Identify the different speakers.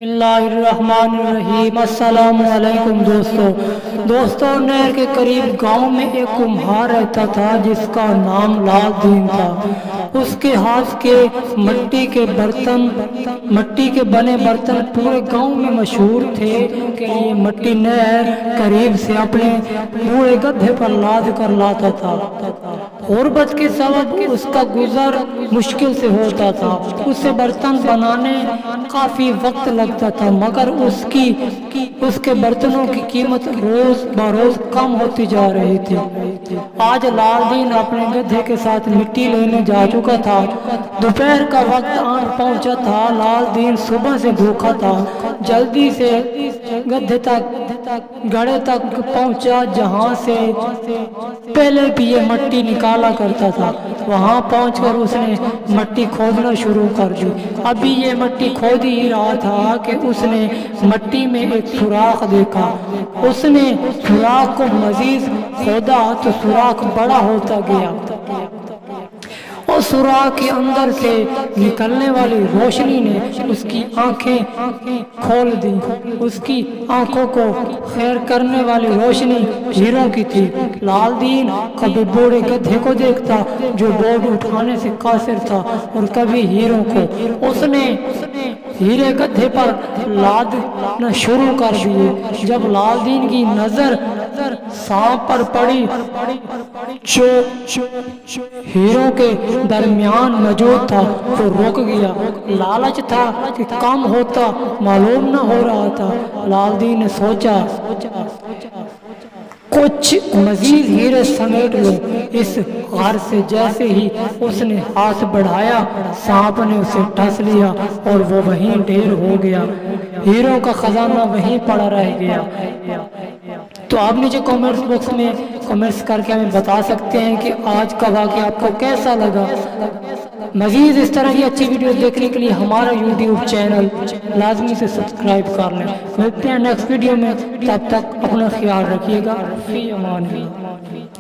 Speaker 1: बिस्मिल्लाहिर्रहमानिर्रहीम। अस्सलाम वालेकुम दोस्तों, नहर के करीब गांव में एक कुम्हार रहता था जिसका नाम लाल दीन था। उसके हाथ के मट्टी के बने बर्तन पूरे गांव में मशहूर थे। के लिए मट्टी नहर करीब से अपने बूढ़े गधे पर लाद कर लाता था। गुर्बत के सबब उसका गुजर मुश्किल से होता था। उसे बर्तन बनाने काफी वक्त लगता था, मगर उसके बर्तनों की कीमत रोज बरोज कम होती जा रही थी। आज लालदीन अपने गधे के साथ मिट्टी लेने जा चुका था। दोपहर का वक्त आन पहुंचा था। लालदीन सुबह से भूखा था। जल्दी से घड़े तक पहुंचा जहां से पहले भी ये मट्टी निकाला करता था। वहां पहुंचकर उसने मट्टी खोदना शुरू कर दी। अभी ये मट्टी खोद ही रहा था कि उसने मट्टी में एक सुराख देखा। उसने सुराख को मजीद खोदा तो सुराख बड़ा होता गया और सुराख के अंदर से निकलने वाली रोशनी ने उसकी आंखें खोल दी। उसकी आंखों को खैर करने वाली रोशनी हीरों की थी। लालदीन कभी बूढ़े गधे को देखता जो बोझ उठाने से कासिर था और कभी हीरों को। उसने हीरे गधे पर लादना शुरू कर दिए। जब लालदीन की नजर सांप पर पड़ी जो हीरों के दरमियान मौजूद था तो रुक गया। लालच था कि कम होता मालूम न हो रहा था। लालदीन ने सोचा कुछ मजीद हीरे समेट लो इस हार से। जैसे ही उसने हाथ बढ़ाया, सांप ने उसे डस लिया और वो वहीं ढेर हो गया। हीरों का खजाना वहीं पड़ा रह गया। तो आप नीचे कमेंट्स बॉक्स में कमेंट्स करके हमें बता सकते हैं कि आज का वाक़या आपको कैसा लगा। मज़ीद इस तरह की अच्छी वीडियो देखने के लिए हमारा यूट्यूब चैनल लाजमी से सब्सक्राइब कर लें। मिलते हैं नेक्स्ट वीडियो में, तब तक अपना ख्याल रखिएगा। फी अमान अल्लाह।